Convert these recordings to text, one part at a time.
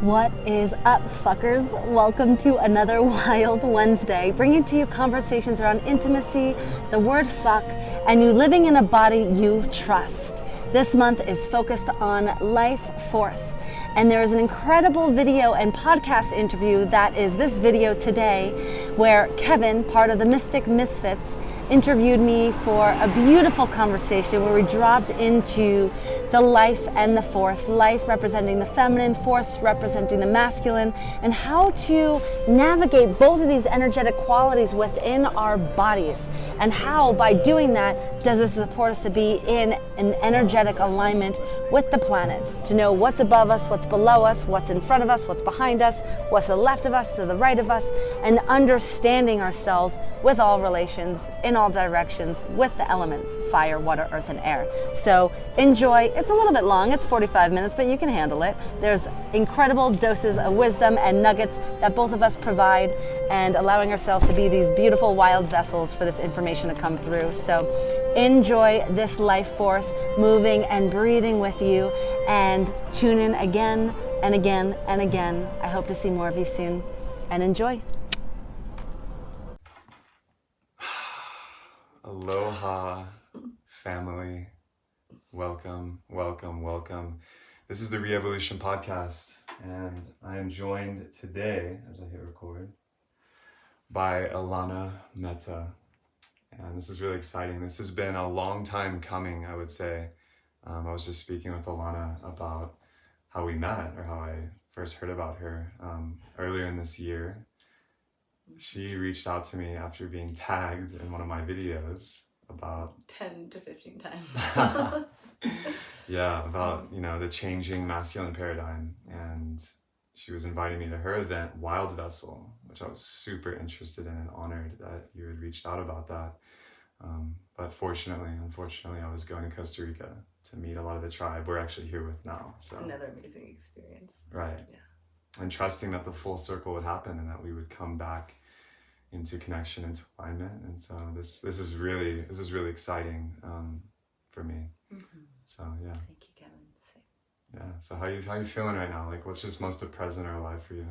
What is up, fuckers? Welcome to another Wild Wednesday, bringing to you conversations around intimacy, the word fuck, and you living in a body you trust. This month is focused on life force, and there is an incredible video and podcast interview that is this video today, where Kevin, part of the Mystic Misfits, interviewed me for a beautiful conversation where we dropped into the life and the force, life representing the feminine, force representing the masculine, and how to navigate both of these energetic qualities within our bodies, and how by doing that does this support us to be in an energetic alignment with the planet, to know what's above us, what's below us, what's in front of us, what's behind us, what's to the left of us, to the right of us, and understanding ourselves with all relations in all directions with the elements, fire, water, earth, and air. So enjoy. It's a little bit long, it's 45 minutes, but you can handle it. There's incredible doses of wisdom and nuggets that both of us provide, and allowing ourselves to be these beautiful wild vessels for this information to come through. So enjoy this life force moving and breathing with you, and tune in again and again and again. I hope to see more of you soon, and enjoy. Aloha, family. Welcome, welcome, welcome. This is the Re-Evolution Podcast, and I am joined today, as I hit record, by Elana Meta. And this is really exciting. This has been a long time coming, I would say. I was just speaking with Elana about how we met, or how I first heard about her earlier in this year. She reached out to me after being tagged in one of my videos about 10 to 15 times. Yeah, about, the changing masculine paradigm. And she was inviting me to her event, Wild Vessel, which I was super interested in and honored that you had reached out about that. But unfortunately, I was going to Costa Rica to meet a lot of the tribe we're actually here with now. So another amazing experience. Right. Yeah. And trusting that the full circle would happen and that we would come back into connection, into alignment. And so this is really exciting for me. Mm-hmm. So yeah. Thank you, Kevin. Same. Yeah. So how you feeling right now? Like, what's just most present or alive for you?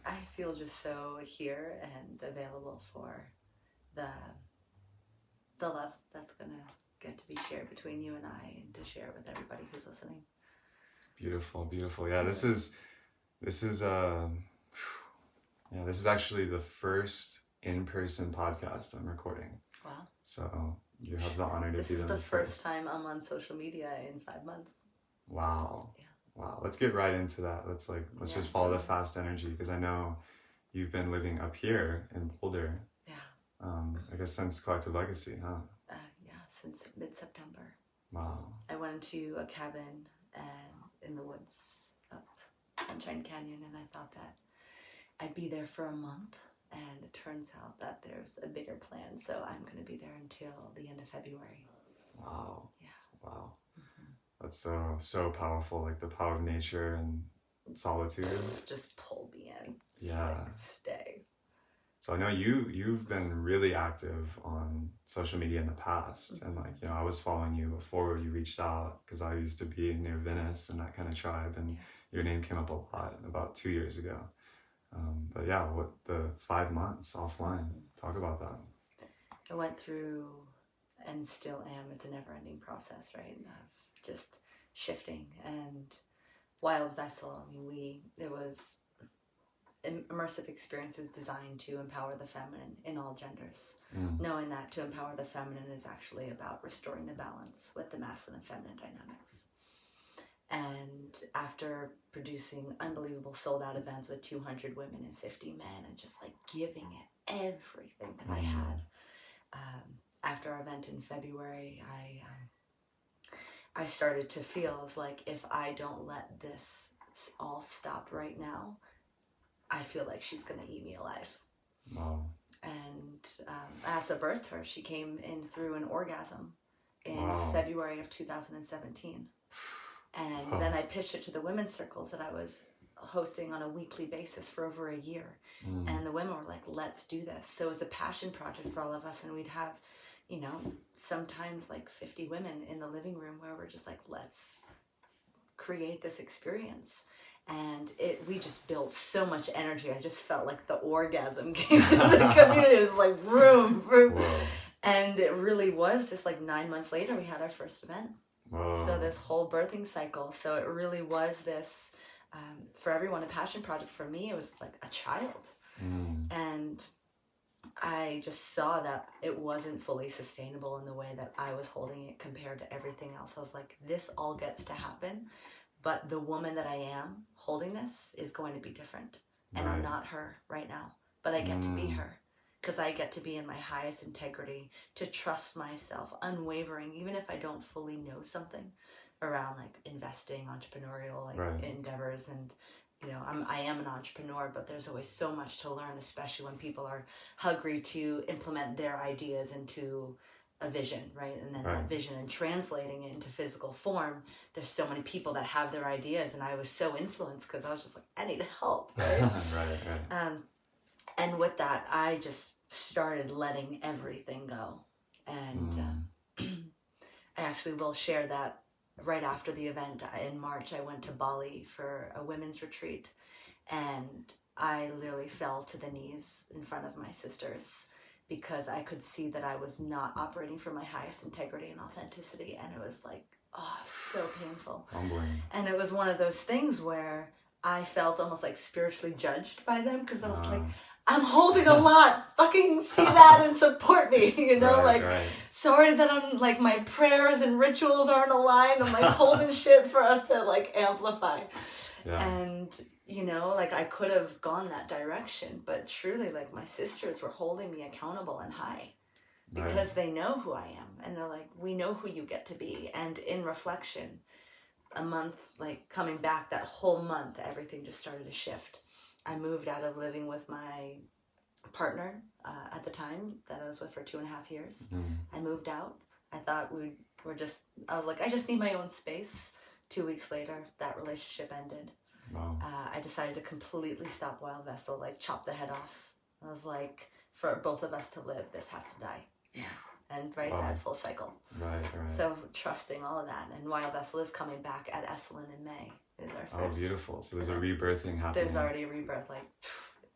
I feel just so here and available for the love that's gonna get to be shared between you and I, and to share with everybody who's listening. Beautiful, beautiful. Yeah, this is actually the first in-person podcast I'm recording. Wow. So you have the honor to This be is the the first time I'm on social media in 5 months. Wow. Yeah. Wow. Let's get right into that. Let's just follow the fast energy, because I know you've been living up here in Boulder. Yeah. I guess since Collective Legacy, huh? Yeah, since mid-September. Wow. I went into a cabin in the woods up Sunshine Canyon, and I thought that I'd be there for a month, and it turns out that there's a bigger plan, so I'm going to be there until the end of February. Wow. Yeah. Wow. Mm-hmm. That's so powerful, like the power of nature and solitude. Just pull me in. Yeah. Stay. So I know you've been really active on social media in the past, and I was following you before you reached out, because I used to be near Venice and that kind of tribe, and your name came up a lot about 2 years ago. But yeah, what the 5 months offline? Talk about that. I went through, and still am, it's a never-ending process, right? Of just shifting. And Wild Vessel, it was immersive experiences designed to empower the feminine in all genders, knowing that to empower the feminine is actually about restoring the balance with the masculine and feminine dynamics. And after producing unbelievable sold-out events with 200 women and 50 men, and just giving it everything that I had, after our event in February, I started to feel, it's like, if I don't let this all stop right now, I feel like she's going to eat me alive. Wow. And I also birthed her. She came in through an orgasm in February of 2017. And then I pitched it to the women's circles that I was hosting on a weekly basis for over a year. And the women were like, let's do this. So it was a passion project for all of us. And we'd have, sometimes 50 women in the living room, where we're just like, let's create this experience. And we just built so much energy. I just felt like the orgasm came to the community. It was like vroom, vroom. Whoa. And it really was this, like 9 months later, we had our first event. Whoa. So this whole birthing cycle. So it really was this, for everyone, a passion project. For me, it was like a child. And I just saw that it wasn't fully sustainable in the way that I was holding it compared to everything else. I was like, this all gets to happen, but the woman that I am holding this is going to be different. And I'm not her right now, but I get to be her, because I get to be in my highest integrity, to trust myself, unwavering, even if I don't fully know something around like investing, entrepreneurial endeavors. And you know, I am an entrepreneur, but there's always so much to learn, especially when people are hungry to implement their ideas into a vision, right? And then that vision and translating it into physical form. There's so many people that have their ideas, and I was so influenced because I was just like, I need help, right? And with that, I just started letting everything go. And I actually will share that right after the event in March. I went to Bali for a women's retreat, and I literally fell to the knees in front of my sisters because I could see that I was not operating from my highest integrity and authenticity. And it was like, oh, so painful. Humbling. And it was one of those things where I felt almost like spiritually judged by them, because I was like, I'm holding a lot. Fucking see that and support me, you know? Sorry that I'm like, my prayers and rituals aren't aligned. I'm like holding shit for us to like amplify. And, you know, like I could have gone that direction, but truly, like my sisters were holding me accountable and high because they know who I am. And they're like, we know who you get to be. And in reflection, a month, like coming back, that whole month, everything just started to shift. I moved out of living with my partner at the time that I was with for 2.5 years. I moved out. I thought I was like, I just need my own space. 2 weeks later, that relationship ended. I decided to completely stop Wild Vessel, like chop the head off. I was like, for both of us to live, this has to die. And that full cycle. So trusting all of that. And Wild Vessel is coming back at Esalen in May. Is our first. Oh, beautiful. So there's a rebirthing happening. There's already a rebirth, like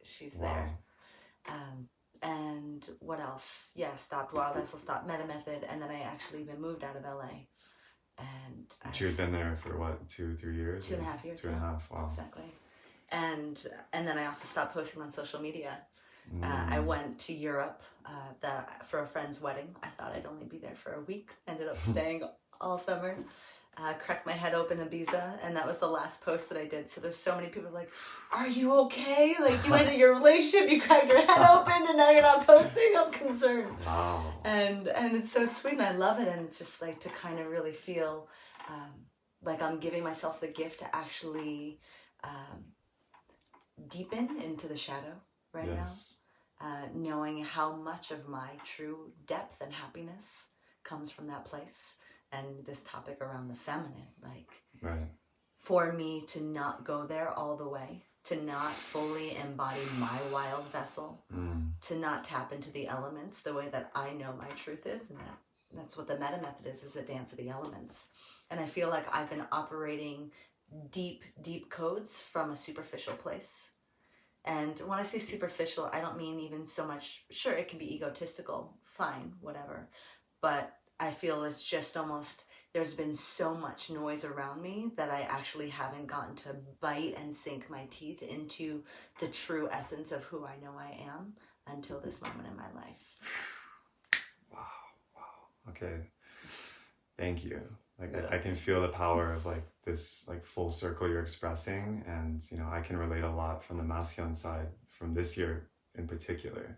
she's there. And what else? Yeah, stopped Wild Vessel, stopped Meta Method, and then I actually even moved out of LA. And you had been there for what, 2-3 years? 2.5 years. 2.5, wow. Exactly. And then I also stopped posting on social media. I went to Europe for a friend's wedding. I thought I'd only be there for a week. Ended up staying all summer. Cracked my head open in Ibiza, and that was the last post that I did. So there's so many people like, are you okay? Like, you ended your relationship, you cracked your head open, and now you're not posting? I'm concerned. Wow. And it's so sweet, and I love it. And it's just like to kind of really feel like I'm giving myself the gift to actually deepen into the shadow now. Knowing how much of my true depth and happiness comes from that place. And this topic around the feminine, like for me to not go there all the way, to not fully embody my wild vessel, to not tap into the elements the way that I know my truth is. And that's what the Meta Method is the dance of the elements. And I feel like I've been operating deep, deep codes from a superficial place. And when I say superficial, I don't mean even so much, sure, it can be egotistical, fine, whatever. But I feel it's just almost, there's been so much noise around me that I actually haven't gotten to bite and sink my teeth into the true essence of who I know I am until this moment in my life. Wow. Okay. Thank you. Like I can feel the power of like this like full circle you're expressing, and you know, I can relate a lot from the masculine side from this year in particular.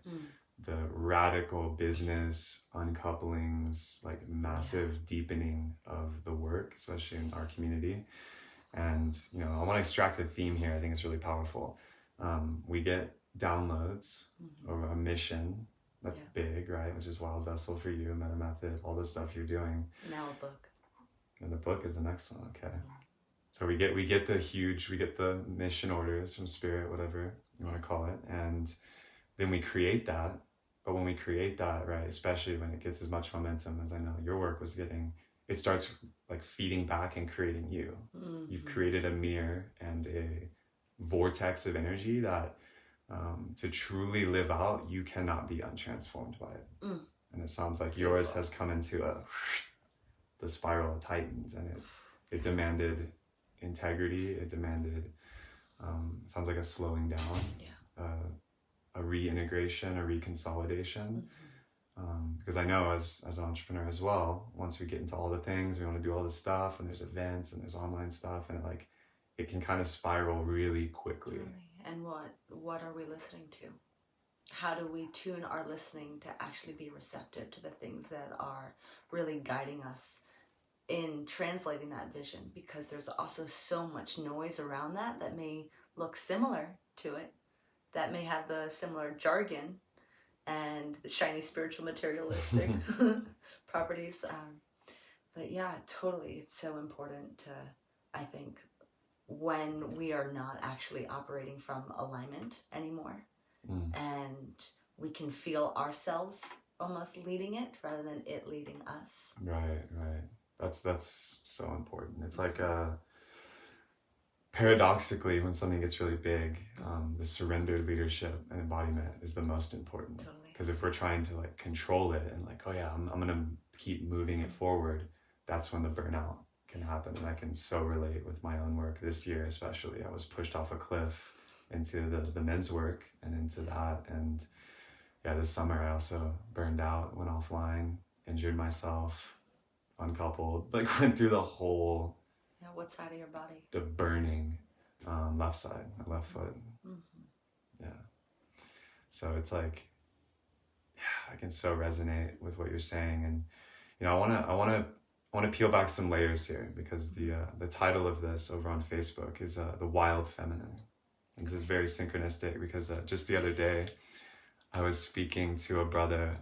The radical business uncouplings, like massive deepening of the work, especially in our community. And, you know, I want to extract the theme here. I think it's really powerful. We get downloads of a mission that's big, right? Which is Wild Vessel for you, Meta Method, all the stuff you're doing. Now a book. And the book is the next one, okay. So we get the mission orders from Spirit, whatever you want to call it. And then we create that. But when we create that, right, especially when it gets as much momentum as I know your work was getting, it starts like feeding back and creating you. You've created a mirror and a vortex of energy that to truly live out, you cannot be untransformed by it. And it sounds like yours has come into the spiral of Titans, and it demanded integrity. It demanded sounds like a slowing down, a reintegration, a reconsolidation. Because I know as an entrepreneur as well, once we get into all the things, we want to do all this stuff, and there's events and there's online stuff, and it can kind of spiral really quickly. And what are we listening to? How do we tune our listening to actually be receptive to the things that are really guiding us in translating that vision? Because there's also so much noise around that may look similar to it, that may have the similar jargon and the shiny spiritual materialistic properties. But yeah, totally. It's so important to, I think, when we are not actually operating from alignment anymore, and we can feel ourselves almost leading it rather than it leading us. Right. That's so important. It's like paradoxically, when something gets really big, the surrendered leadership and embodiment is the most important. Totally. Because if we're trying to like control it and like, oh yeah, I'm gonna keep moving it forward, that's when the burnout can happen. And I can so relate with my own work this year, especially. I was pushed off a cliff into the men's work and into that. And yeah, this summer I also burned out, went offline, injured myself, uncoupled, like went through the whole. Yeah, what side of your body? The burning left side, my left foot. Yeah. So it's like, I can so resonate with what you're saying. And, you know, I want to peel back some layers here, because the title of this over on Facebook is The Wild Feminine. And this is very synchronistic, because just the other day I was speaking to a brother,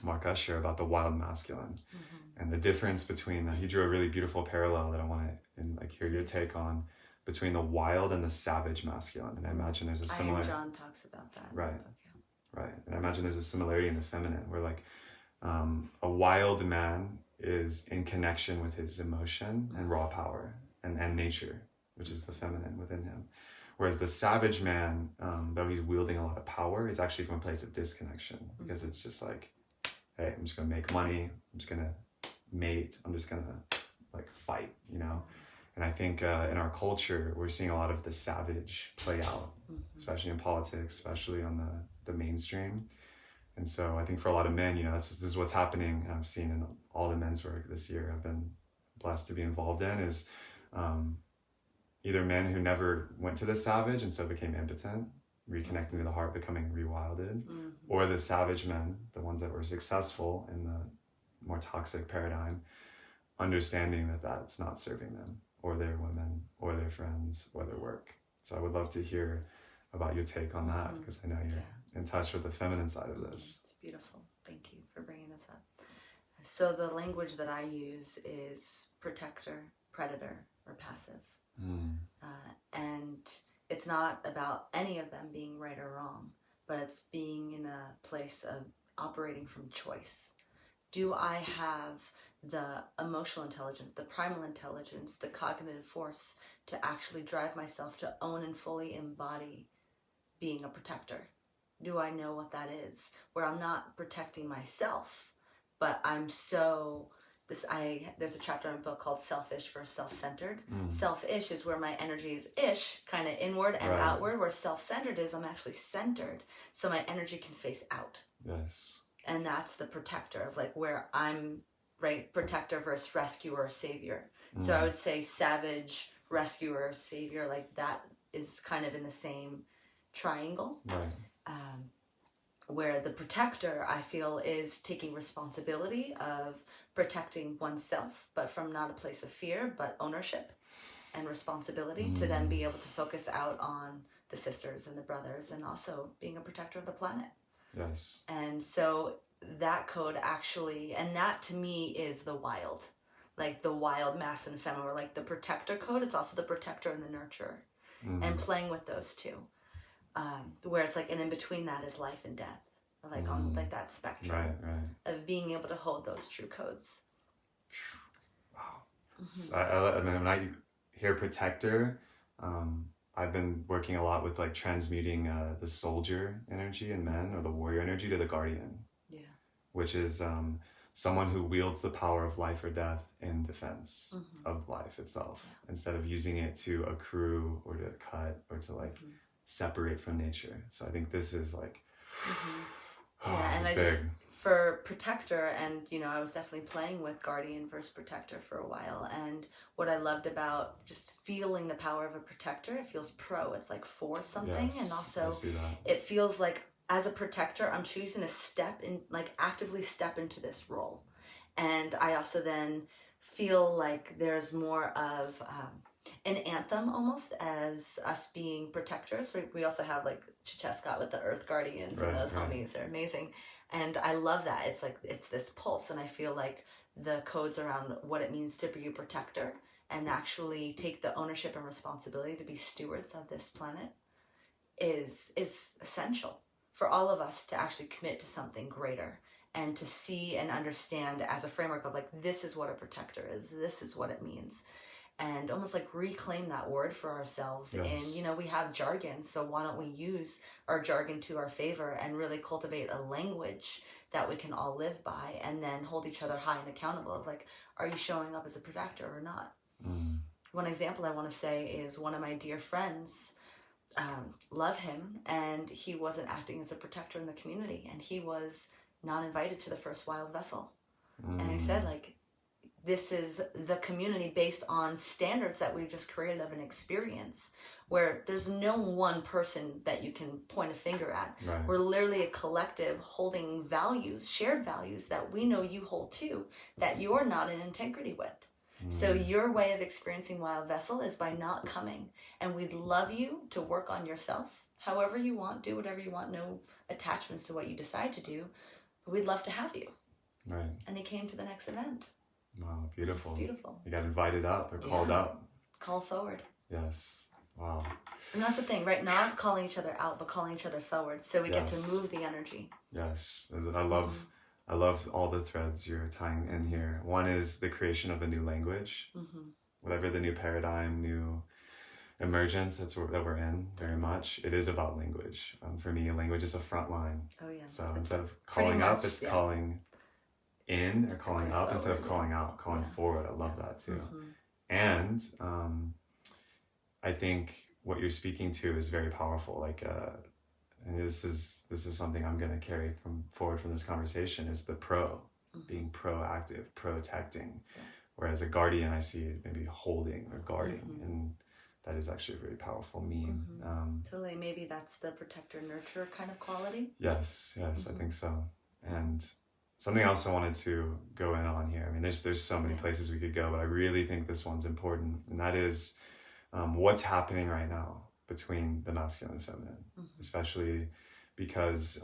Mark Usher, about the wild masculine and the difference between, he drew a really beautiful parallel that I want to hear your take on, between the wild and the savage masculine. And I imagine there's a similar... John talks about that. Right. Right. And I imagine there's a similarity in the feminine, where like a wild man is in connection with his emotion and raw power and nature, which is the feminine within him. Whereas the savage man, though he's wielding a lot of power, is actually from a place of disconnection, because it's just like, hey, I'm just going to make money. I'm just going to mate. I'm just going to like fight, you know? And I think in our culture, we're seeing a lot of the savage play out, especially in politics, especially on the mainstream. And so I think for a lot of men, you know, this is what's happening. I've seen in all the men's work this year I've been blessed to be involved in, is either men who never went to the savage and so became impotent, reconnecting to the heart, becoming rewilded, or the savage men, the ones that were successful in the more toxic paradigm, understanding that that's not serving them or their women or their friends or their work. So I would love to hear about your take on that, because I know you're in touch with the feminine side of this. It's beautiful. Thank you for bringing this up. So the language that I use is protector, predator, or passive. And it's not about any of them being right or wrong, but it's being in a place of operating from choice. Do I have the emotional intelligence, the primal intelligence, the cognitive force to actually drive myself to own and fully embody being a protector? Do I know what that is? Where I'm not protecting myself, but I'm so... there's a chapter in a book called Selfish versus Self-Centered. Selfish is where my energy is ish, kind of inward and outward, where self-centered is I'm actually centered, so my energy can face out. Yes. And that's the protector of like where I'm, right, protector versus rescuer, savior. So I would say savage, rescuer, savior, like that is kind of in the same triangle. Right. Where the protector, I feel, is taking responsibility of protecting oneself, but from not a place of fear, but ownership and responsibility, to then be able to focus out on the sisters and the brothers, and also being a protector of the planet. Yes. And so that code actually, and that to me is the wild, like the wild masculine and feminine, or like the protector code. It's also the protector and the nurturer, and playing with those two, where it's like, and in between that is life and death, like on like that spectrum of being able to hold those true codes. Wow. So I mean, when I hear protector, I've been working a lot with like transmuting the soldier energy in men, or the warrior energy, to the guardian. Yeah. Which is someone who wields the power of life or death in defense of life itself, instead of using it to accrue or to cut or to like separate from nature. So I think this is like, yeah, and I big. just, for protector, and you know, I was definitely playing with guardian versus protector for a while, and what I loved about just feeling the power of a protector, it feels pro, it's like for something, and also it feels like as a protector, I'm choosing to step in, like actively step into this role. And I also then feel like there's more of an anthem almost as us being protectors. We also have like Chichescott with the Earth Guardians, and those homies are amazing. And I love that. It's like, it's this pulse, and I feel like the codes around what it means to be a protector and actually take the ownership and responsibility to be stewards of this planet is essential for all of us to actually commit to something greater, and to see and understand as a framework of like, this is what a protector is, this is what it means, and almost like reclaim that word for ourselves. And you know, we have jargon, so why don't we use our jargon to our favor and really cultivate a language that we can all live by, and then hold each other high and accountable of like, are you showing up as a protector or not? One example I want to say is one of my dear friends, love him, and he wasn't acting as a protector in the community, and he was not invited to the first Wild Vessel. And I said, like, this is the community based on standards that we've just created of an experience where there's no one person that you can point a finger at. We're literally a collective holding values, shared values that we know you hold too, that you're not in integrity with. So your way of experiencing Wild Vessel is by not coming. And we'd love you to work on yourself however you want, do whatever you want, no attachments to what you decide to do. But we'd love to have you. And he came to the next event. Wow, beautiful. It's beautiful. You got invited up or called up. Call forward. Yes. Wow. And that's the thing, right? Not calling each other out, but calling each other forward. So we get to move the energy. Yes. I love all the threads you're tying in here. One is the creation of a new language. Whatever the new paradigm, new emergence that we're in, very much. It is about language. For me, language is a front line. Oh yeah. So instead of calling up, it's calling in, or calling up instead of calling out, calling forward. I love that too. And I think what you're speaking to is very powerful. Like, and this is something I'm going to carry forward from this conversation, is the being proactive, protecting. Whereas a guardian, I see it maybe holding or guarding, and that is actually a very powerful meme. Totally. Maybe that's the protector nurture kind of quality. Yes, I think so. And something else I wanted to go in on here. I mean, there's so many places we could go, but I really think this one's important, and that is what's happening right now between the masculine and feminine, especially because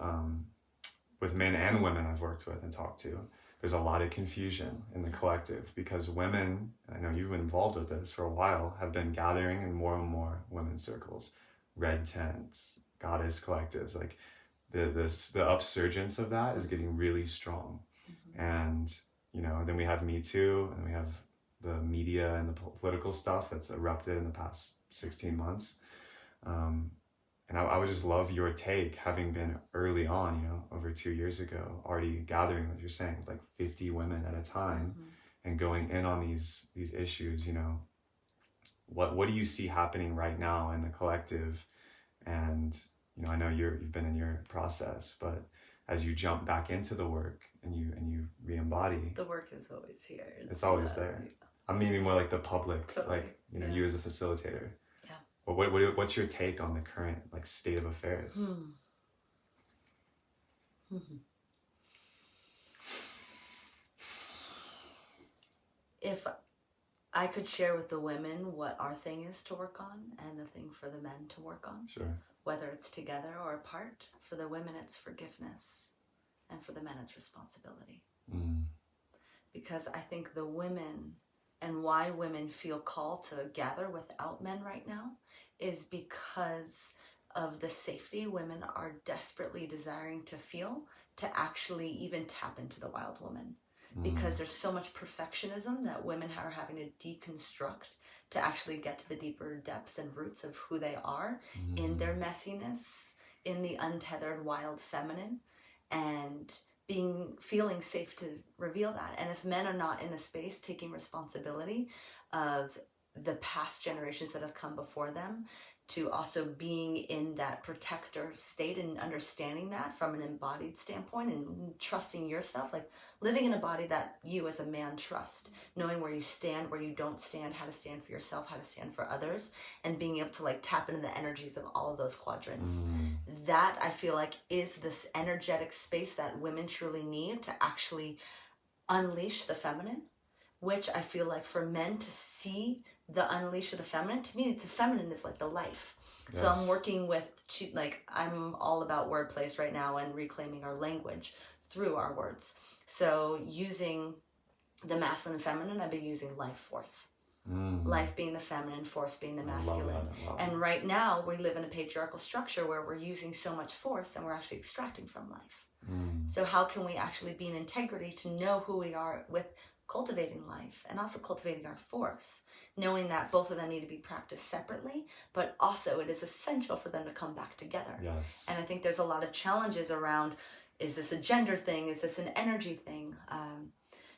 with men and women I've worked with and talked to, there's a lot of confusion in the collective, because women, I know you've been involved with this for a while, have been gathering in more and more women's circles, red tents, goddess collectives, like the upsurgence of that is getting really strong. And, you know, then we have Me Too, and we have the media and the political stuff that's erupted in the past 16 months. And I would just love your take, having been early on, you know, over 2 years ago, already gathering, like you're saying, like 50 women at a time, and going in on these issues. You know, what do you see happening right now in the collective? And, you know, I know you've been in your process, but as you jump back into the work and you re-embody, the work is always here. It's always there. I'm meaning more like the public, totally. Like, you know, you as a facilitator. What's your take on the current like state of affairs? If I could share with the women what our thing is to work on, and the thing for the men to work on, sure, whether it's together or apart. For the women, it's forgiveness, and for the men, it's responsibility. Because I think the women, and why women feel called to gather without men right now, is because of the safety women are desperately desiring to feel to actually even tap into the wild woman. because there's so much perfectionism that women are having to deconstruct to actually get to the deeper depths and roots of who they are in their messiness, in the untethered wild feminine, and feeling safe to reveal that. And if men are not in the space taking responsibility of the past generations that have come before them, to also being in that protector state and understanding that from an embodied standpoint and trusting yourself, like living in a body that you as a man trust, knowing where you stand, where you don't stand, how to stand for yourself, how to stand for others, and being able to like tap into the energies of all of those quadrants. That I feel like is this energetic space that women truly need to actually unleash the feminine, which I feel like for men to see the unleash of the feminine, to me the feminine is like the life. Yes. So I'm working with I'm all about word plays right now and reclaiming our language through our words. So using the masculine and feminine, I've been using life force. Life being the feminine, force being the masculine. And right now we live in a patriarchal structure where we're using so much force and we're actually extracting from life. So how can we actually be in integrity to know who we are with cultivating life and also cultivating our force, knowing that both of them need to be practiced separately, but also it is essential for them to come back together. Yes. And I think there's a lot of challenges around, is this a gender thing? Is this an energy thing?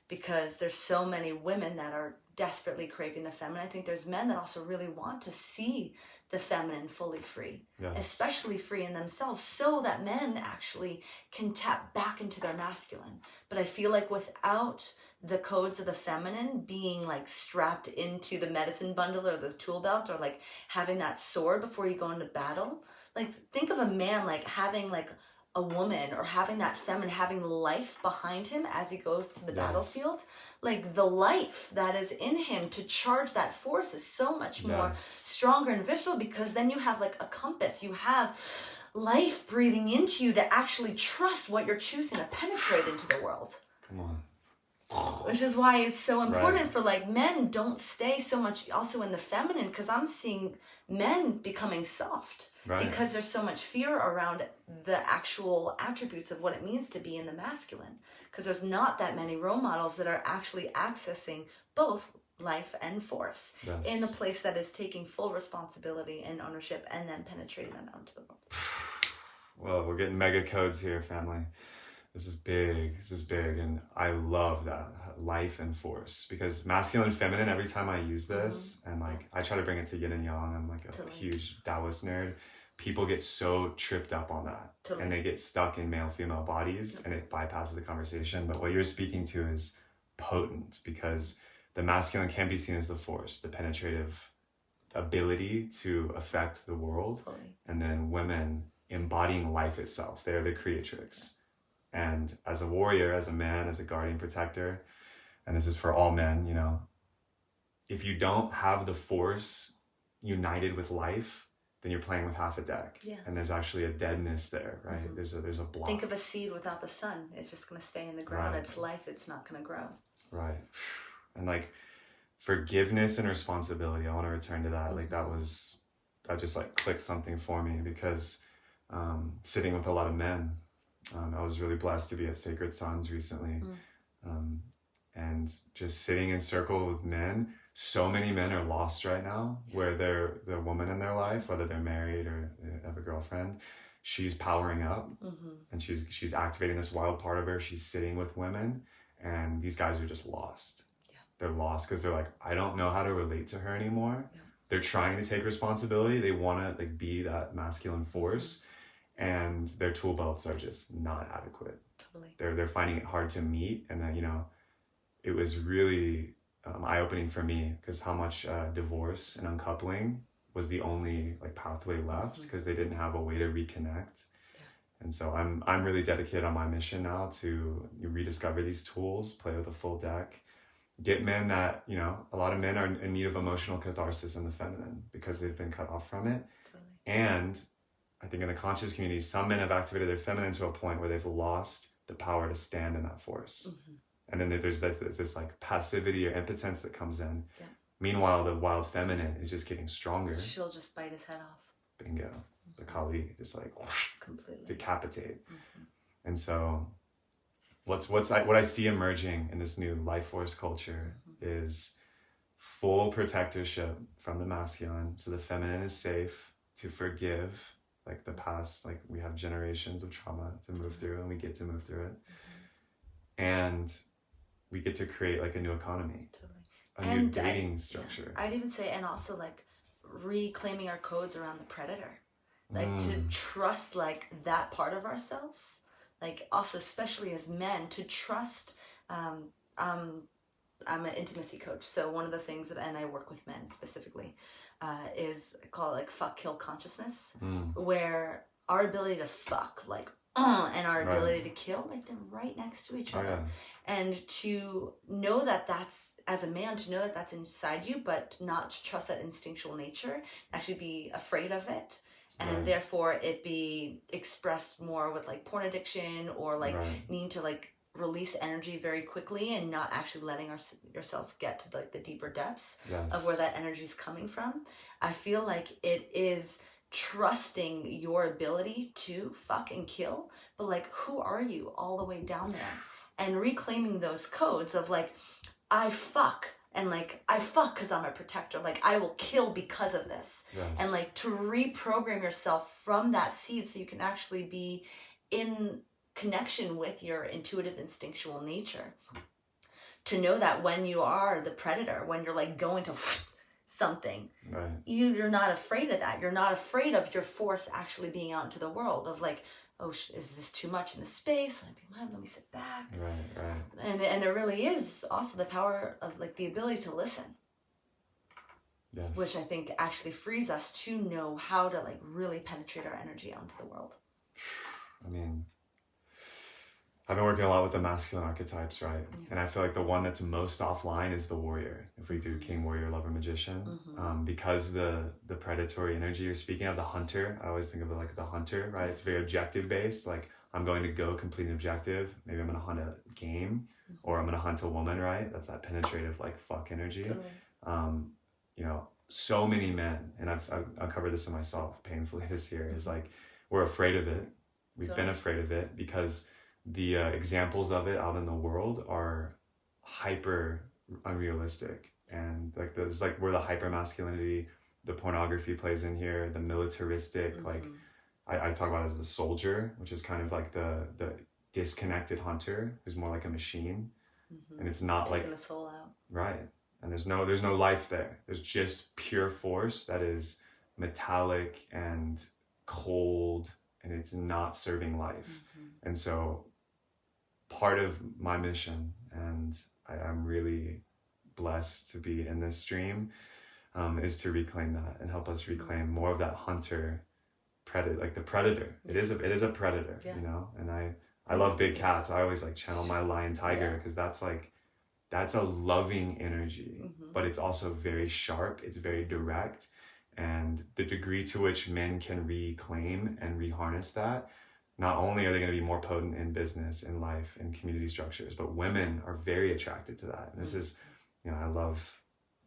Because there's so many women that are desperately craving the feminine. I think there's men that also really want to see the feminine fully free, yes, especially free in themselves, so that men actually can tap back into their masculine. But I feel like without the codes of the feminine being like strapped into the medicine bundle or the tool belt, or like having that sword before you go into battle, like think of a man like having like a woman, or having that feminine, having life behind him as he goes to the battlefield. Like the life that is in him to charge that force is so much more stronger and visceral, because then you have like a compass. You have life breathing into you to actually trust what you're choosing to penetrate into the world. Come on. Which is why it's so important for like men don't stay so much also in the feminine, because I'm seeing men becoming soft because there's so much fear around the actual attributes of what it means to be in the masculine, because there's not that many role models that are actually accessing both life and force in a place that is taking full responsibility and ownership and then penetrating that out into the world. Well, we're getting mega codes here, family. This is big, and I love that, life and force, because masculine and feminine, every time I use this, and like I try to bring it to yin and yang, I'm like a huge Taoist nerd, people get so tripped up on that, and they get stuck in male-female bodies, and it bypasses the conversation. But what you're speaking to is potent, because the masculine can be seen as the force, the penetrative ability to affect the world, and then women embodying life itself, they're the creatrix. And as a warrior, as a man, as a guardian protector, and this is for all men, you know, if you don't have the force united with life, then you're playing with half a deck. Yeah. And there's actually a deadness there, right? Mm-hmm. There's a block. Think of a seed without the sun. It's just going to stay in the ground. It's life. It's not going to grow. Right. And like forgiveness and responsibility, I want to return to that. Like that just like clicked something for me, because sitting with a lot of men, I was really blessed to be at Sacred Sons recently. And just sitting in circle with men, so many men are lost right now, where they're the woman in their life, whether they're married or they have a girlfriend, she's powering up, and she's activating this wild part of her. She's sitting with women, and these guys are just lost. They're lost because they're like, I don't know how to relate to her anymore. They're trying to take responsibility. They want to like be that masculine force. And their tool belts are just not adequate. They're finding it hard to meet, and then, you know, it was really eye-opening for me, because how much divorce and uncoupling was the only like pathway left, because they didn't have a way to reconnect. And so I'm really dedicated on my mission now to rediscover these tools, play with a full deck, get men that, you know, a lot of men are in need of emotional catharsis in the feminine because they've been cut off from it. And I think in the conscious community, some men have activated their feminine to a point where they've lost the power to stand in that force. And then there's this like passivity or impotence that comes in. Meanwhile, the wild feminine is just getting stronger. She'll just bite his head off. Bingo. The Kali just like completely decapitate. And so what I see emerging in this new life force culture is full protectorship from the masculine. So the feminine is safe to forgive, like the past, like we have generations of trauma to move through, and we get to move through it. And we get to create like a new economy, a new dating structure. I'd even say, and also like reclaiming our codes around the predator, like to trust like that part of ourselves, like also especially as men to trust. I'm an intimacy coach, so one of the things that, and I work with men specifically, is called like fuck kill consciousness, where our ability to fuck like and our ability to kill, like they're right next to each other. And to know that that's, as a man, to know that that's inside you, but not to trust that instinctual nature, actually be afraid of it, and therefore it be expressed more with like porn addiction or like needing to like release energy very quickly and not actually letting yourselves get to like the deeper depths of where that energy is coming from. I feel like it is trusting your ability to fuck and kill, but like who are you all the way down there, and reclaiming those codes of like I fuck, and like I fuck because I'm a protector, like I will kill because of this, and like to reprogram yourself from that seed so you can actually be in connection with your intuitive instinctual nature, to know that when you are the predator, when you're like going to something, you're not afraid of that. You're not afraid of your force actually being out into the world of like, oh, is this too much in the space? Let me sit back. And it really is also the power of like the ability to listen, which I think actually frees us to know how to like really penetrate our energy onto the world. I mean, I've been working a lot with the masculine archetypes, right? And I feel like the one that's most offline is the warrior. If we do king, warrior, lover, magician, because the predatory energy you're speaking of, the hunter, I always think of it like the hunter, right? It's very objective based. Like I'm going to go complete an objective. Maybe I'm going to hunt a game, or I'm going to hunt a woman, right? That's that penetrative like fuck energy. You know, so many men, and I've covered this in myself painfully this year, is like we're afraid of it. We've been afraid of it because the examples of it out in the world are hyper unrealistic, and like there's like where the hyper masculinity, the pornography plays in here, the militaristic, like I talk about it as the soldier, which is kind of like the disconnected hunter who's more like a machine, and it's not taking like the soul out, right? And there's no life there. There's just pure force that is metallic and cold, and it's not serving life. And so part of my mission, and I'm really blessed to be in this stream, is to reclaim that and help us reclaim more of that hunter predator, like the predator. It is a predator, you know. And I love big cats. I always like channel my lion tiger, because that's a loving energy, but it's also very sharp. It's very direct, and the degree to which men can reclaim and reharness that, not only are they going to be more potent in business, in life, in community structures, but women are very attracted to that. And this is, you know, I love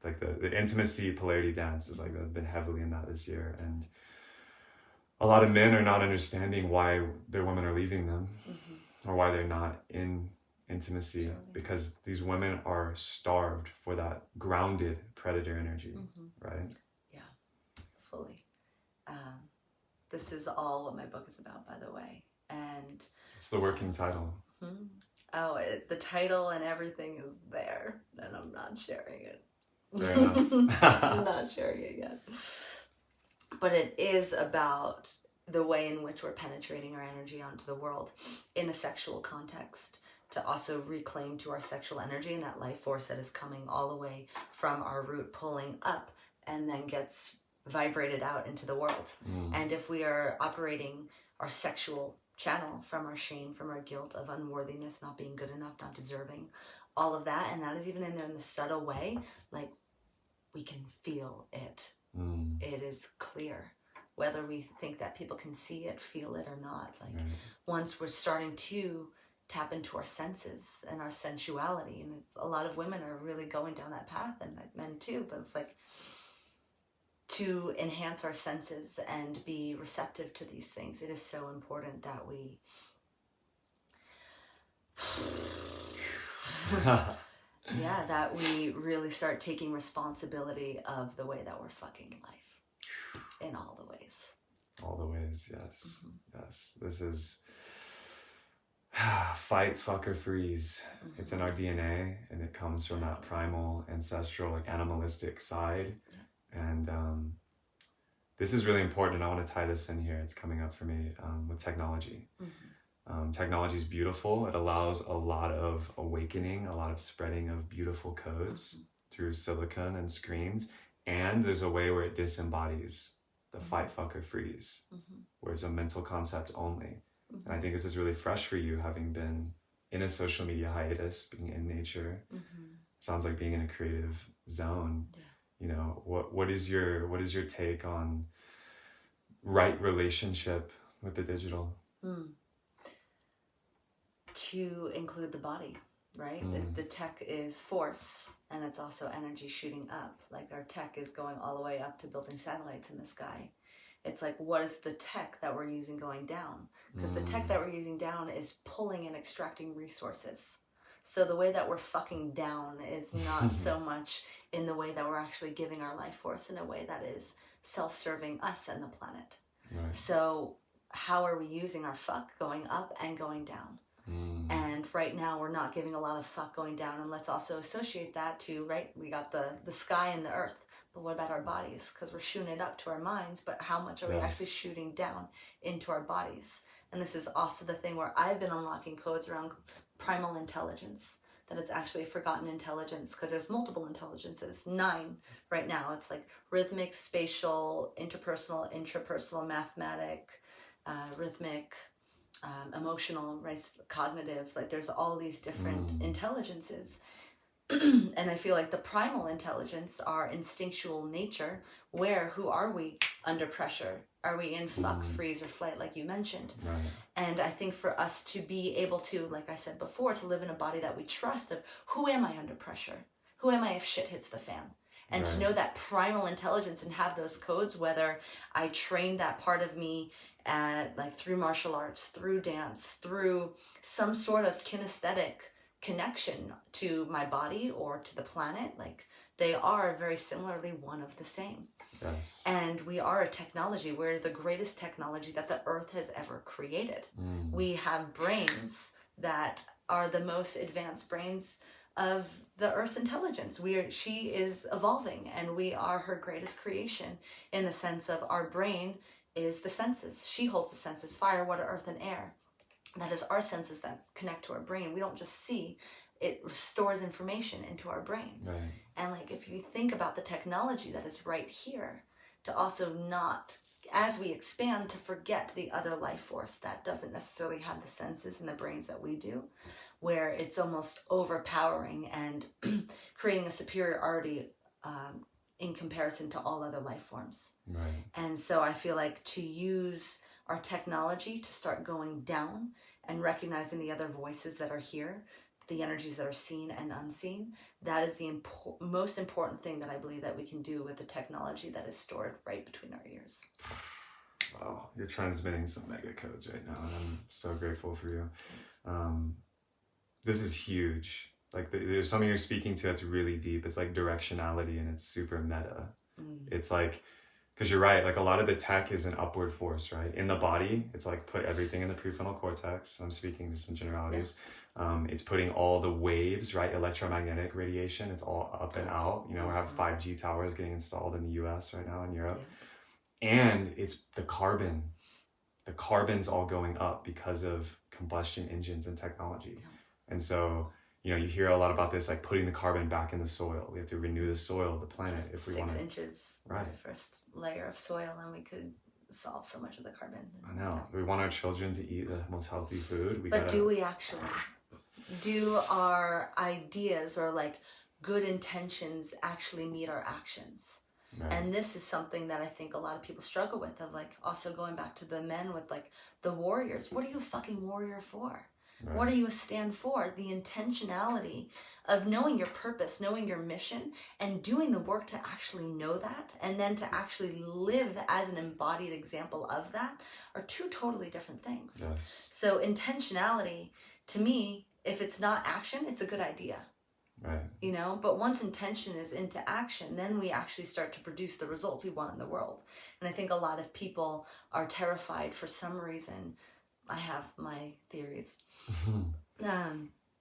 like the intimacy polarity dance is like I've been heavily in that this year. And a lot of men are not understanding why their women are leaving them, or why they're not in intimacy, because these women are starved for that grounded predator energy, right? Yeah, fully. This is all what my book is about, by the way. And it's the working title. Oh, the title and everything is there, and I'm not sharing it. Fair enough. I'm not sharing it yet. But it is about the way in which we're penetrating our energy onto the world in a sexual context, to also reclaim to our sexual energy and that life force that is coming all the way from our root, pulling up, and then gets vibrated out into the world. And if we are operating our sexual channel from our shame, from our guilt of unworthiness, not being good enough, not deserving, all of that, and that is even in there in the subtle way, like we can feel it. It is clear, whether we think that people can see it, feel it, or not. Like once we're starting to tap into our senses and our sensuality, and it's a lot of women are really going down that path, and men too, but it's like to enhance our senses and be receptive to these things, it is so important that we Yeah, that we really start taking responsibility of the way that we're fucking life in all the ways. All the ways, yes. Yes. This is fight, fuck, or freeze. It's in our DNA, and it comes from that primal, ancestral, like animalistic side. And this is really important, and I want to tie this in here. It's coming up for me with technology. Technology is beautiful. It allows a lot of awakening, a lot of spreading of beautiful codes through silicon and screens. And there's a way where it disembodies the fight, fuck, or freeze, where it's a mental concept only. And I think this is really fresh for you, having been in a social media hiatus, being in nature. Sounds like being in a creative zone. You know, what is your take on right relationship with the digital? To include the body, right? The tech is force, and it's also energy shooting up. Like our tech is going all the way up to building satellites in the sky. It's like, what is the tech that we're using going down? Because the tech that we're using down is pulling and extracting resources. So the way that we're fucking down is not so much in the way that we're actually giving our life force in a way that is self-serving us and the planet. Right. So how are we using our fuck going up and going down? And right now we're not giving a lot of fuck going down, and let's also associate that to, right, we got the sky and the earth, but what about our bodies? Because we're shooting it up to our minds, but how much are we actually shooting down into our bodies? And this is also the thing where I've been unlocking codes around primal intelligence, that it's actually forgotten intelligence, because there's multiple intelligences, 9 right now. It's like rhythmic, spatial, interpersonal, intrapersonal, mathematic, rhythmic, emotional, right, cognitive. Like there's all these different intelligences. And I feel like the primal intelligence, our instinctual nature, who are we under pressure? Are we in fuck, freeze, or flight, like you mentioned? Right. And I think for us to be able to, like I said before, to live in a body that we trust, of who am I under pressure? Who am I if shit hits the fan? And to know that primal intelligence and have those codes, whether I train that part of me like through martial arts, through dance, through some sort of kinesthetic connection to my body or to the planet, like they are very similarly one of the same. Yes. And we are a technology. We're the greatest technology that the earth has ever created. We have brains that are the most advanced brains of the earth's intelligence. She is evolving, and we are her greatest creation, in the sense of our brain is the senses. She holds the senses: fire, water, earth, and air. That is our senses that connect to our brain. We don't just see, it stores information into our brain. Right. And like, if you think about the technology that is right here, to also not, as we expand, to forget the other life force that doesn't necessarily have the senses and the brains that we do, where it's almost overpowering and creating a superiority in comparison to all other life forms. Right. And so I feel like to use our technology to start going down and recognizing the other voices that are here, the energies that are seen and unseen, that is the most important thing that I believe that we can do with the technology that is stored right between our ears. Wow, you're transmitting some mega codes right now, and I'm so grateful for you. This is huge. Like there's something you're speaking to that's really deep. It's like directionality, and it's super meta. It's like, because you're right, like a lot of the tech is an upward force, right? In the body, it's like put everything in the prefrontal cortex. I'm speaking just in generalities. It's putting all the waves, right? Electromagnetic radiation, it's all up and out. You know, we have 5G towers getting installed in the US right now, in Europe. And it's the carbon. The carbon's all going up because of combustion engines and technology. And so, you know, you hear a lot about this, like putting the carbon back in the soil. We have to renew the soil, the planet, just if we want to. 6 inches, right, the first layer of soil, and we could solve so much of the carbon. I know. We want our children to eat the most healthy food. But do we actually? Do our ideas or like good intentions actually meet our actions? Right. And this is something that I think a lot of people struggle with, of like also going back to the men with like the warriors. What are you a fucking warrior for? Right. What are you a stand for? The intentionality of knowing your purpose, knowing your mission, and doing the work to actually know that, and then to actually live as an embodied example of that, are 2 totally different things. Yes. So intentionality, to me, if it's not action, it's a good idea. Right. You know, but once intention is into action, then we actually start to produce the results we want in the world. And I think a lot of people are terrified for some reason. I have my theories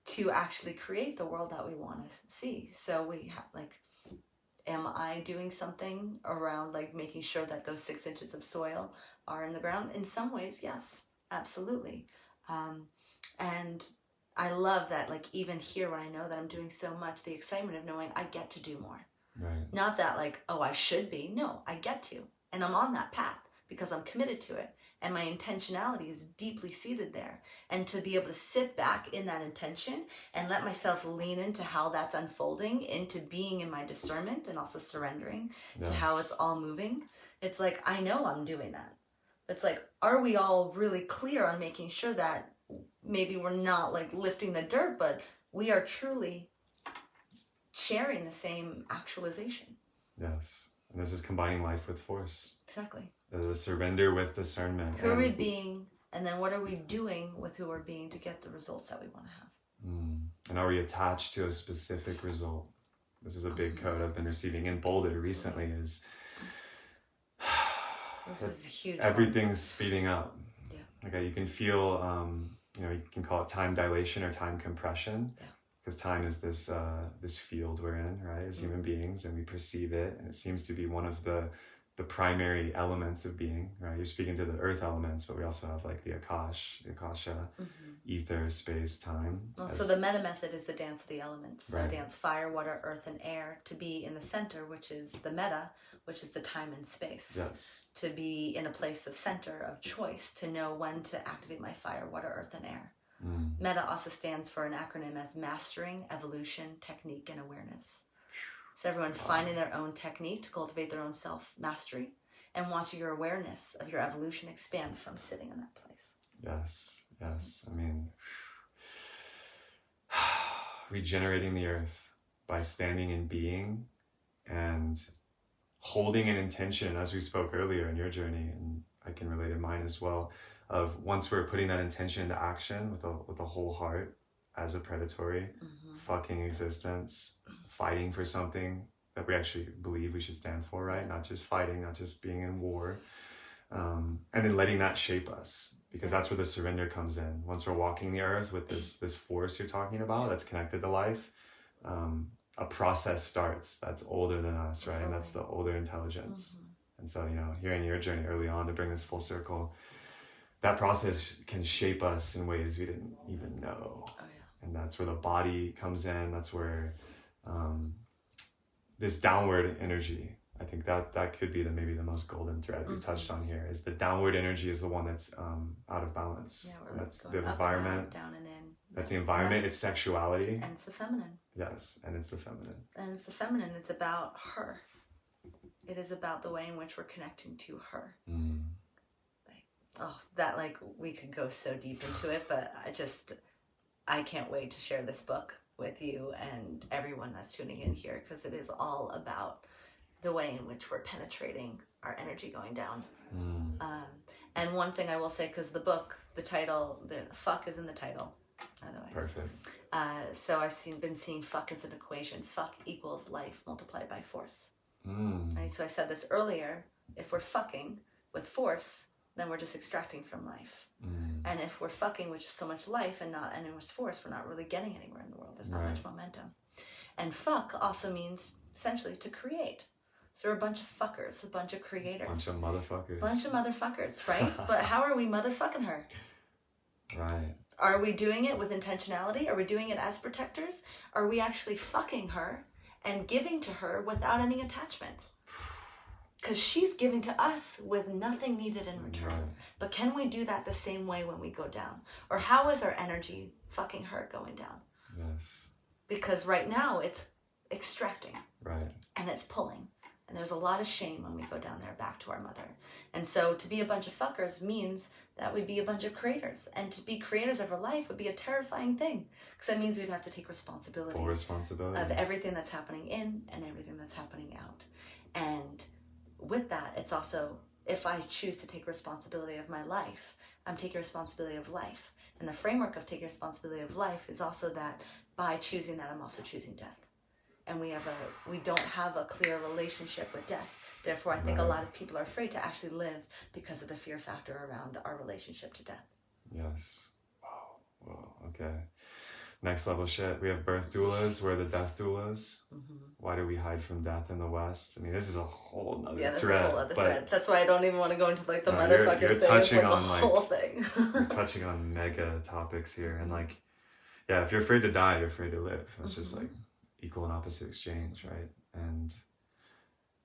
to actually create the world that we want to see. So we have like, am I doing something around like making sure that those 6 inches of soil are in the ground? In some ways, yes, absolutely. And I love that, like, even here when I know that I'm doing so much, the excitement of knowing I get to do more. Right. Not that like, oh, I should be. No, I get to. And I'm on that path because I'm committed to it. And my intentionality is deeply seated there. And to be able to sit back in that intention and let myself lean into how that's unfolding, into being in my discernment and also surrendering to how it's all moving. It's like, I know I'm doing that. It's like, are we all really clear on making sure that maybe we're not like lifting the dirt, but we are truly sharing the same actualization? Yes. And this is combining life with force. Exactly. The surrender with discernment. Who are we being, and then what are we doing with who we're being to get the results that we want to have? And are we attached to a specific result? This is a big code I've been receiving in Boulder recently is this is a huge everything's speeding up. Yeah. Okay, you can feel you can call it time dilation or time compression. Yeah. Because time is this this field we're in, right, as human beings, and we perceive it, and it seems to be one of the primary elements of being, right? You're speaking to the earth elements, but we also have like the akasha, ether, space, time. Well, so the meta method is the dance of the elements. So Right. dance fire, water, earth, and air, to be in the center, which is the meta, which is the time and space. Yes. To be in a place of center, of choice, to know when to activate my fire, water, earth, and air. Meta also stands for an acronym as mastering, evolution, technique, and awareness. So everyone finding their own technique to cultivate their own self-mastery and watching your awareness of your evolution expand from sitting in that place. Yes, yes. I mean, regenerating the earth by standing in being and holding an intention, as we spoke earlier in your journey, and I can relate in mine as well, of once we're putting that intention into action with a whole heart as a predatory fucking existence, fighting for something that we actually believe we should stand for, right? Not just fighting, not just being in war, and then letting that shape us, because that's where the surrender comes in. Once we're walking the earth with this force you're talking about that's connected to life, a process starts that's older than us, right? And that's the older intelligence. And so, hearing your journey early on to bring this full circle, that process can shape us in ways we didn't even know. Oh, yeah. And that's where the body comes in. That's where this downward energy, I think that could be maybe the most golden thread we touched on here, is the downward energy is the one that's out of balance. Yeah, and that's going the up environment. and down and in. That's the environment, it's sexuality. And it's the feminine. Yes, and it's the feminine. And it's the feminine. It's about her. It is about the way in which we're connecting to her. We could go so deep into it, but I can't wait to share this book with you and everyone that's tuning in here, because it is all about the way in which we're penetrating our energy going down. And one thing I will say, because the book, the title, the fuck is in the title, by the way. Perfect. So I've been seeing fuck as an equation. Fuck equals life multiplied by force. Right? So I said this earlier, if we're fucking with force, then we're just extracting from life. And if we're fucking with just so much life and not any much force, we're not really getting anywhere in the world. There's not much momentum. And fuck also means essentially to create. So we're a bunch of fuckers, a bunch of creators. Bunch of motherfuckers. Bunch of motherfuckers, right? But how are we motherfucking her? Right. Are we doing it with intentionality? Are we doing it as protectors? Are we actually fucking her and giving to her without any attachment? Because she's giving to us with nothing needed in return. Right. But can we do that the same way when we go down? Or how is our energy fucking her going down? Yes. Because right now it's extracting. Right. And it's pulling. And there's a lot of shame when we go down there back to our mother. And so to be a bunch of fuckers means that we'd be a bunch of creators. And to be creators of our life would be a terrifying thing. Because that means we'd have to take responsibility. Full responsibility. Of everything that's happening in and everything that's happening out. And with that, it's also if I choose to take responsibility of my life, I'm taking responsibility of life. And the framework of taking responsibility of life is also that by choosing that, I'm also choosing death. And we don't have a clear relationship with death. Therefore, I think a lot of people are afraid to actually live because of the fear factor around our relationship to death. Yes. Wow. Whoa. Okay. Next level shit. We have birth doulas. We're the death doulas. Why do we hide from death in the West? I mean, this is a whole nother thread. A whole other thread. That's why I don't even want to go into like the no, motherfuckers you're thing. touching it's like on the like whole thing. you're touching on mega topics here, and like, yeah, if you're afraid to die, you're afraid to live. That's just like equal and opposite exchange, right? And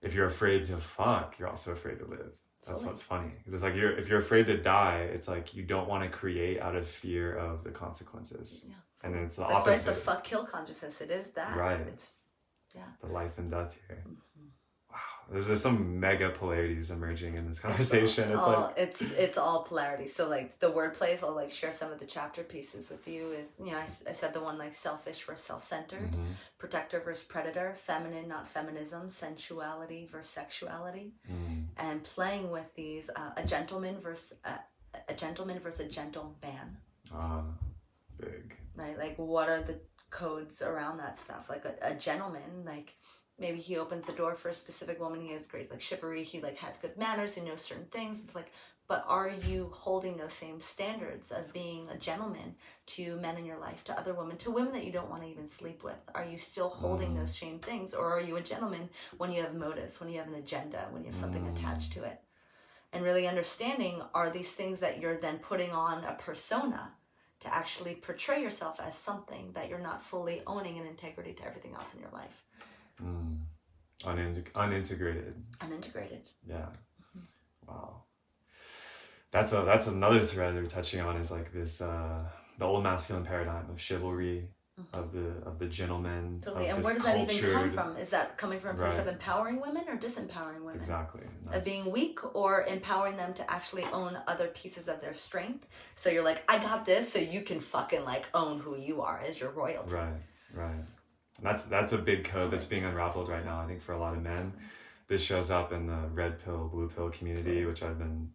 if you're afraid to fuck, you're also afraid to live. That's what's funny, because it's like if you're afraid to die, it's like you don't want to create out of fear of the consequences. Yeah. And then it's the opposite. That's right, the fuck kill consciousness. It is that. Right. It's the life and death here. Wow. There's just some mega polarities emerging in this conversation. It's all polarity. So like the word plays, I'll like share some of the chapter pieces with you. Is, you know, I said the one like selfish versus self-centered, protector versus predator, feminine not feminism, sensuality versus sexuality, and playing with these a gentleman versus a gentleman. Big. Right, like what are the codes around that stuff? Like a gentleman, like maybe he opens the door for a specific woman, he has great like chivalry, he like has good manners, he knows certain things. It's like, but are you holding those same standards of being a gentleman to men in your life, to other women, to women that you don't want to even sleep with? Are you still holding those same things, or are you a gentleman when you have motives, when you have an agenda, when you have something attached to it? And really understanding, are these things that you're then putting on a persona to actually portray yourself as something that you're not fully owning in integrity to everything else in your life. Unintegrated. Yeah. Wow. That's another thread they're touching on, is like this the old masculine paradigm of chivalry, of the gentleman. Totally. And where does that even come from? Is that coming from a place of empowering women or disempowering women? Exactly. Of being weak, or empowering them to actually own other pieces of their strength? So you're like, I got this, so you can fucking like own who you are as your royalty. Right. That's a big code that's being unraveled right now, I think, for a lot of men. This shows up in the red pill, blue pill community, which I've been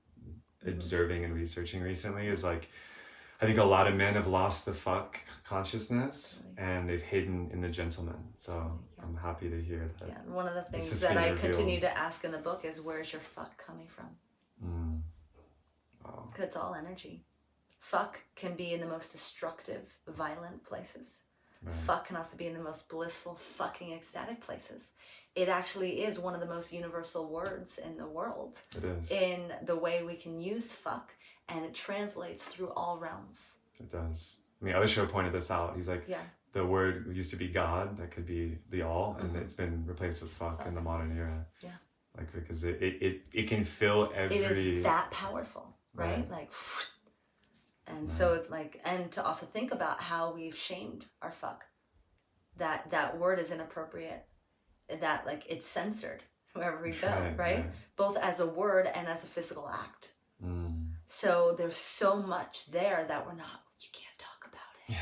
observing and researching recently, is like, I think a lot of men have lost the fuck consciousness and they've hidden in the gentleman. So I'm happy to hear that. Yeah, one of the things that I continue to ask in the book is, where's your fuck coming from? Wow. Because it's all energy. Fuck can be in the most destructive, violent places. Fuck can also be in the most blissful, fucking ecstatic places. It actually is one of the most universal words in the world. It is. In the way we can use fuck. And it translates through all realms. It does. I mean, Osho pointed this out. He's like, the word used to be God, that could be the all, and it's been replaced with fuck in the modern era. Yeah. Like, because it can fill every... It is that powerful, right? Like, and so like, and to also think about how we've shamed our fuck. That word is inappropriate. That like, it's censored wherever we go, right? Both as a word and as a physical act. So there's so much there that you can't talk about it. Yeah.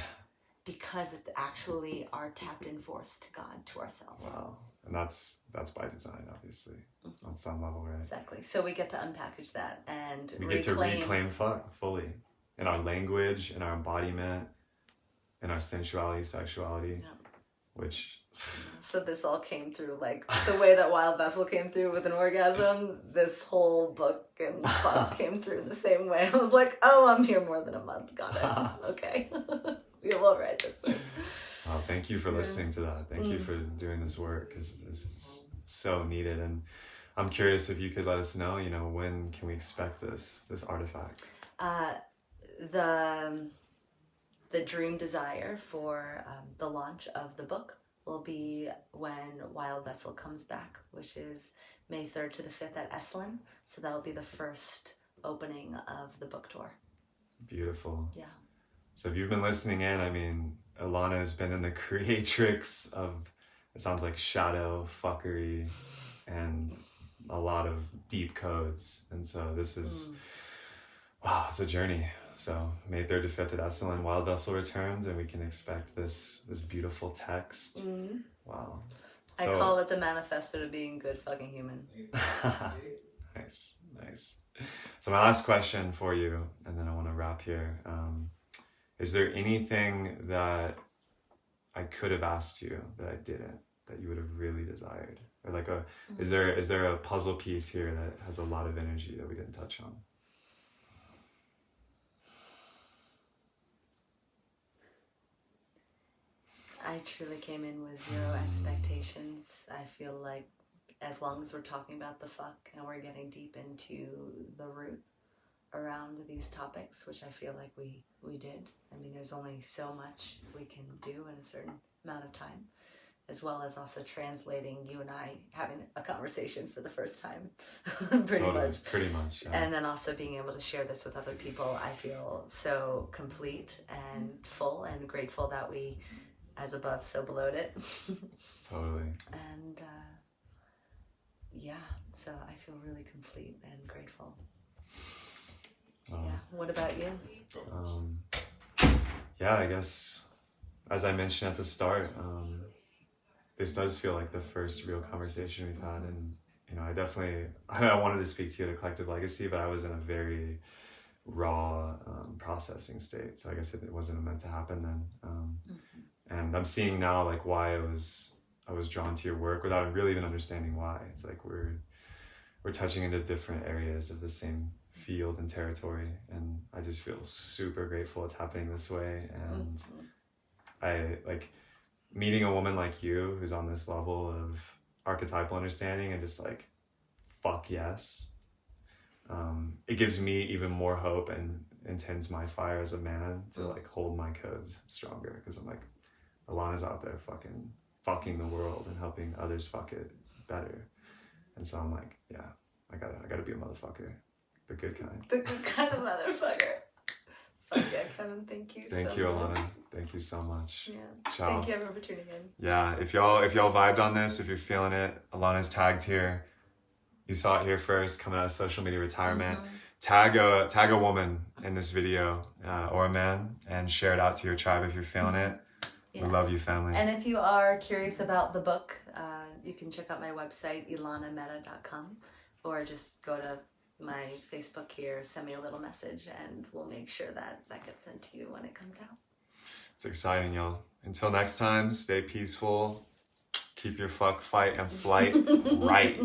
Because it's actually our tapped in force to God, to ourselves. Wow. And that's by design, obviously, on some level, right? Exactly. So we get to unpackage that and we get to reclaim fuck fully in our language, in our embodiment, in our sensuality, sexuality, which... So this all came through, like, the way that Wild Vessel came through with an orgasm, this whole book and fuck came through the same way. I was like, oh, I'm here more than a month. Got it. Okay. We will write this thing. Wow, thank you for listening to that. Thank you for doing this work, because this is so needed. And I'm curious if you could let us know, when can we expect this artifact? The dream desire for the launch of the book will be when Wild Vessel comes back, which is May 3rd to the 5th at Esalen. So that'll be the first opening of the book tour. Beautiful. Yeah. So if you've been listening in, I mean, Elana has been in the creatrix of, it sounds like, shadow, fuckery, and a lot of deep codes. And so this is, wow, it's a journey. So May 3rd to 5th at Esalen, Wild Vessel returns, and we can expect this beautiful text. Wow. I call it the manifesto to being good fucking human. Nice, nice. So my last question for you, and then I want to wrap here. Is there anything that I could have asked you that I didn't, that you would have really desired? Or like is there a puzzle piece here that has a lot of energy that we didn't touch on? I truly came in with zero expectations. I feel like as long as we're talking about the fuck and we're getting deep into the root around these topics, which I feel like we did. I mean, there's only so much we can do in a certain amount of time, as well as also translating you and I having a conversation for the first time, pretty much. Yeah. And then also being able to share this with other people. I feel so complete and full and grateful that we, as above, so below it. Totally. And yeah, so I feel really complete and grateful. Yeah. What about you? Yeah, I guess as I mentioned at the start, this does feel like the first real conversation we've had, and you know, I wanted to speak to you at a collective legacy, but I was in a very raw processing state, so I guess it wasn't meant to happen then. And I'm seeing now like why I was drawn to your work without really even understanding why. It's like we're touching into different areas of the same field and territory, and I just feel super grateful it's happening this way. And I like meeting a woman like you who's on this level of archetypal understanding and just like fuck yes. It gives me even more hope and intends my fire as a man to like hold my codes stronger, because I'm like, Elana's out there fucking the world and helping others fuck it better. And so I'm like, yeah, I gotta be a motherfucker. The good kind. The good kind of motherfucker. Fuck yeah, Kevin. Thank you. Thank you, Elana. Thank you so much. Yeah. Ciao. Thank you everyone for tuning in. Yeah. If y'all vibed on this, if you're feeling it, Elana's tagged here. You saw it here first, coming out of social media retirement. Tag a woman in this video or a man, and share it out to your tribe if you're feeling it. Yeah. We love you, family. And if you are curious about the book, you can check out my website, elanameta.com, or just go to my Facebook here, send me a little message, and we'll make sure that gets sent to you when it comes out. It's exciting, y'all. Until next time, stay peaceful. Keep your fuck, fight, and flight right.